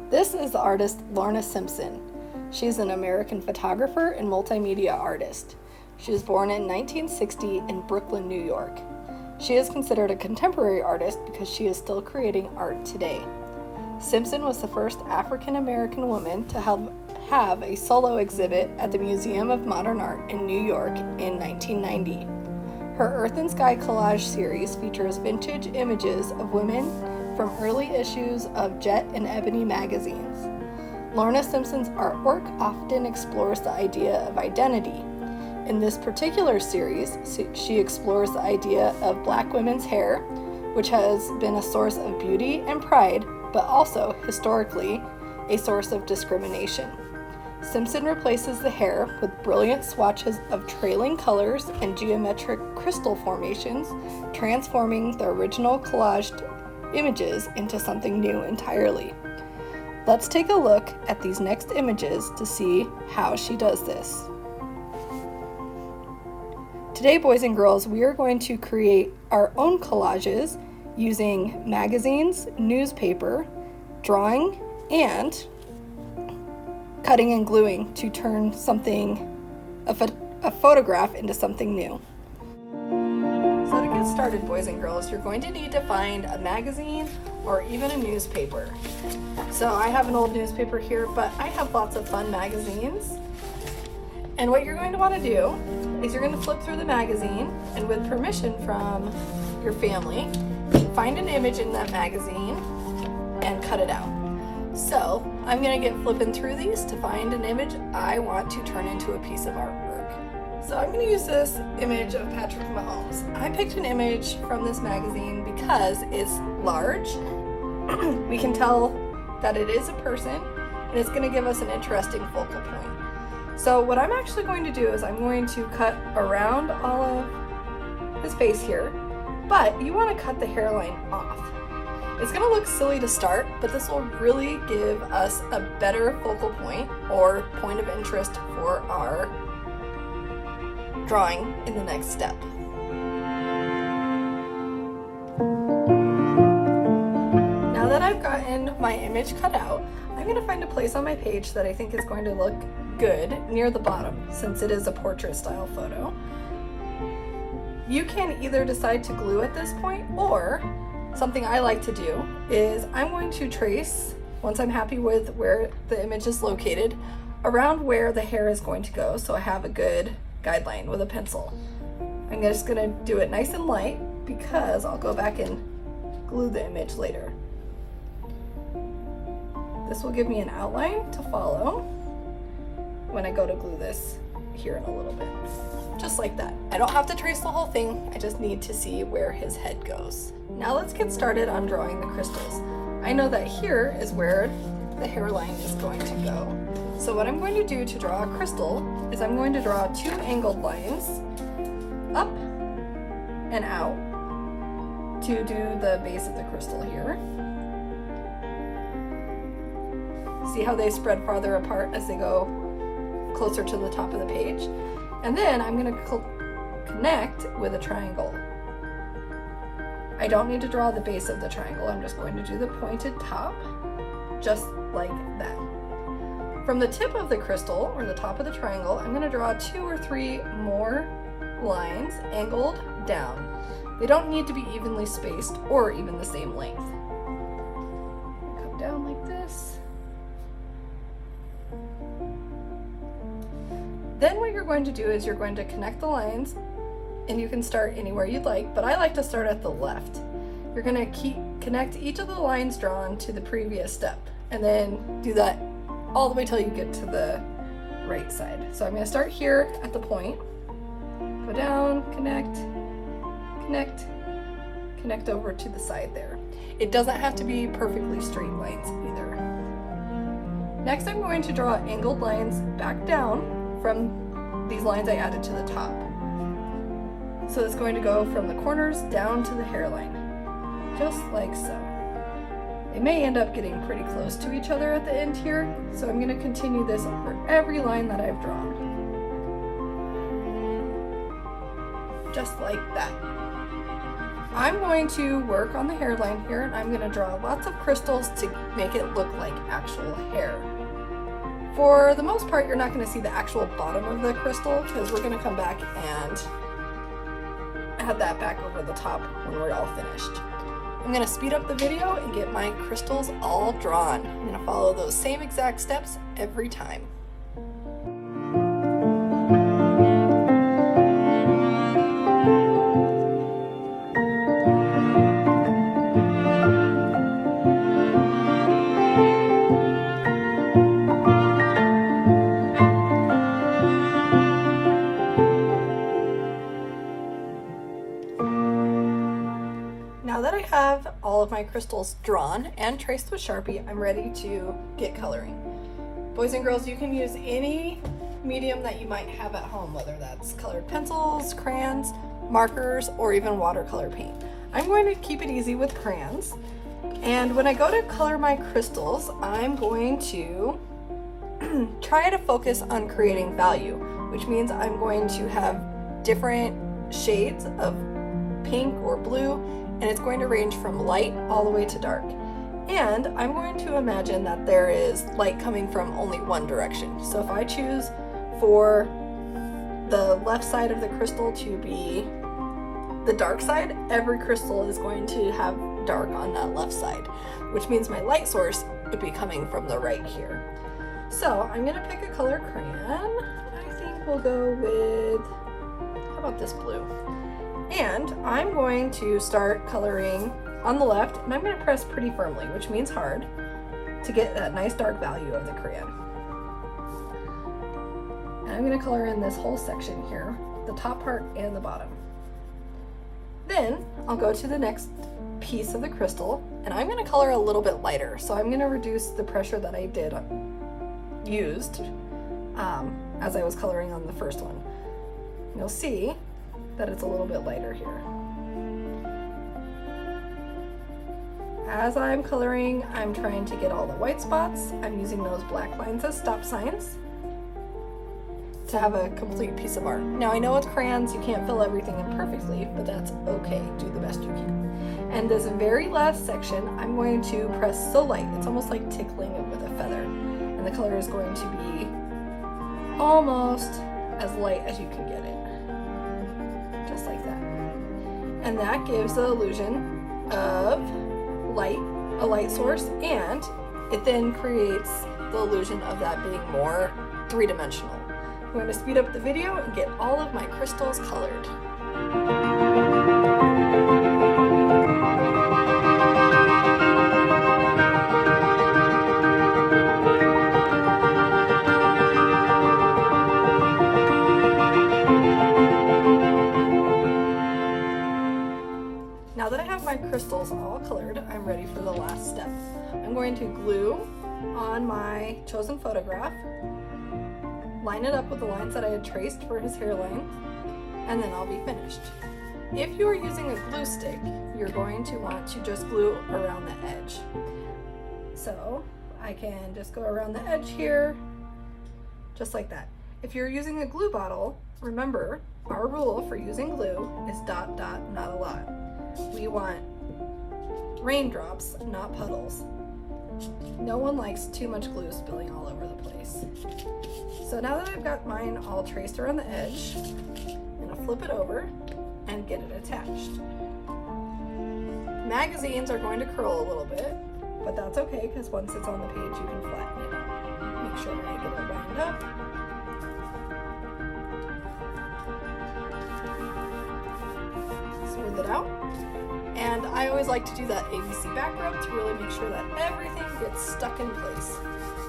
This is the artist Lorna Simpson. She's an American photographer and multimedia artist. She was born in 1960 in Brooklyn, New York. She is considered a contemporary artist because she is still creating art today. Simpson was the first African American woman to have a solo exhibit at the Museum of Modern Art in New York in 1990. Her Earth and Sky collage series features vintage images of women from early issues of Jet and Ebony magazines. Lorna Simpson's artwork often explores the idea of identity. In this particular series, she explores the idea of Black women's hair, which has been a source of beauty and pride, but also, historically, a source of discrimination. Simpson replaces the hair with brilliant swatches of trailing colors and geometric crystal formations, transforming the original collaged images into something new entirely. Let's take a look at these next images to see how she does this. Today, boys and girls, we are going to create our own collages using magazines, newspaper, drawing, and cutting and gluing to turn a photograph into something new. So to get started, boys and girls, you're going to need to find a magazine or even a newspaper. So I have an old newspaper here, but I have lots of fun magazines. And what you're going to want to do is you're going to flip through the magazine, and with permission from your family, find an image in that magazine and cut it out. So I'm going to get flipping through these to find an image I want to turn into a piece of artwork. So I'm going to use this image of Patrick Mahomes. I picked an image from this magazine because it's large. We can tell that it is a person, and it's going to give us an interesting focal point. So what I'm actually going to do is I'm going to cut around all of his face here, but you want to cut the hairline off. It's going to look silly to start, but this will really give us a better focal point or point of interest for our drawing in the next step. Now that I've gotten my image cut out, I'm going to find a place on my page that I think is going to look good near the bottom, since it is a portrait style photo. You can either decide to glue at this point, or something I like to do is I'm going to trace, once I'm happy with where the image is located, around where the hair is going to go, so I have a good guideline with a pencil. I'm just going to do it nice and light because I'll go back and glue the image later. This will give me an outline to follow when I go to glue this here in a little bit. Just like that. I don't have to trace the whole thing, I just need to see where his head goes. Now let's get started on drawing the crystals. I know that here is where the hairline is going to go. So what I'm going to do to draw a crystal is I'm going to draw two angled lines up and out to do the base of the crystal here. See how they spread farther apart as they go closer to the top of the page? And then I'm going to connect with a triangle. I don't need to draw the base of the triangle, I'm just going to do the pointed top, just like that. From the tip of the crystal, or the top of the triangle, I'm going to draw 2 or 3 more lines angled down. They don't need to be evenly spaced or even the same length. Come down like this. Then what you're going to do is you're going to connect the lines, and you can start anywhere you'd like, but I like to start at the left. You're going to connect each of the lines drawn to the previous step, and then do that all the way till you get to the right side. So I'm going to start here at the point, go down, connect, connect, connect over to the side there. It doesn't have to be perfectly straight lines either. Next, I'm going to draw angled lines back down from these lines I added to the top. So it's going to go from the corners down to the hairline, just like so. They may end up getting pretty close to each other at the end here, so I'm going to continue this over every line that I've drawn. Just like that. I'm going to work on the hairline here, and I'm going to draw lots of crystals to make it look like actual hair. For the most part, you're not going to see the actual bottom of the crystal because we're going to come back and add that back over the top when we're all finished. I'm going to speed up the video and get my crystals all drawn. I'm going to follow those same exact steps every time. Now that I have all of my crystals drawn and traced with Sharpie, I'm ready to get coloring. Boys and girls, you can use any medium that you might have at home, whether that's colored pencils, crayons, markers, or even watercolor paint. I'm going to keep it easy with crayons. And when I go to color my crystals, I'm going to try to focus on creating value, which means I'm going to have different shades of pink or blue, and it's going to range from light all the way to dark. And I'm going to imagine that there is light coming from only one direction. So if I choose for the left side of the crystal to be the dark side, every crystal is going to have dark on that left side, which means my light source would be coming from the right here. So I'm gonna pick a color crayon. I think we'll go with, how about this blue? And I'm going to start coloring on the left, and I'm going to press pretty firmly, which means hard, to get that nice dark value of the crayon. And I'm going to color in this whole section here, the top part and the bottom. Then I'll go to the next piece of the crystal, and I'm going to color a little bit lighter. So I'm going to reduce the pressure that I used as I was coloring on the first one. You'll see that it's a little bit lighter here. As I'm coloring, I'm trying to get all the white spots. I'm using those black lines as stop signs to have a complete piece of art. Now I know with crayons you can't fill everything in perfectly, but that's okay. Do the best you can. And this very last section, I'm going to press so light. It's almost like tickling it with a feather. And the color is going to be almost as light as you can get it. Just like that. And that gives the illusion of light, a light source, and it then creates the illusion of that being more three-dimensional. I'm going to speed up the video and get all of my crystals colored. Now that I have my crystals all colored, I'm ready for the last step. I'm going to glue on my chosen photograph, line it up with the lines that I had traced for his hairline, and then I'll be finished. If you are using a glue stick, you're going to want to just glue around the edge. So I can just go around the edge here, just like that. If you're using a glue bottle, remember, our rule for using glue is dot, dot, not a lot. We want raindrops, not puddles. No one likes too much glue spilling all over the place. So now that I've got mine all traced around the edge, I'm gonna flip it over and get it attached. Magazines are going to curl a little bit, but that's okay because once it's on the page, you can flatten it out. Make sure I get it lined up. Smooth it out. And I always like to do that ABC back rub to really make sure that everything gets stuck in place.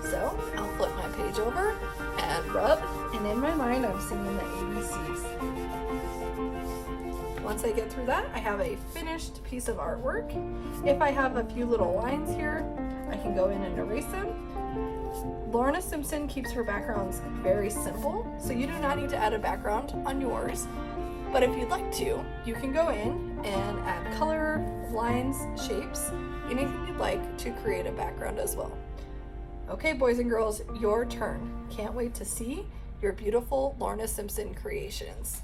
So I'll flip my page over and rub, and in my mind I'm singing the ABCs. Once I get through that, I have a finished piece of artwork. If I have a few little lines here, I can go in and erase them. Lorna Simpson keeps her backgrounds very simple, so you do not need to add a background on yours. But if you'd like to, you can go in and add color, lines, shapes, anything you'd like to create a background as well. Okay, boys and girls, your turn. Can't wait to see your beautiful Lorna Simpson creations.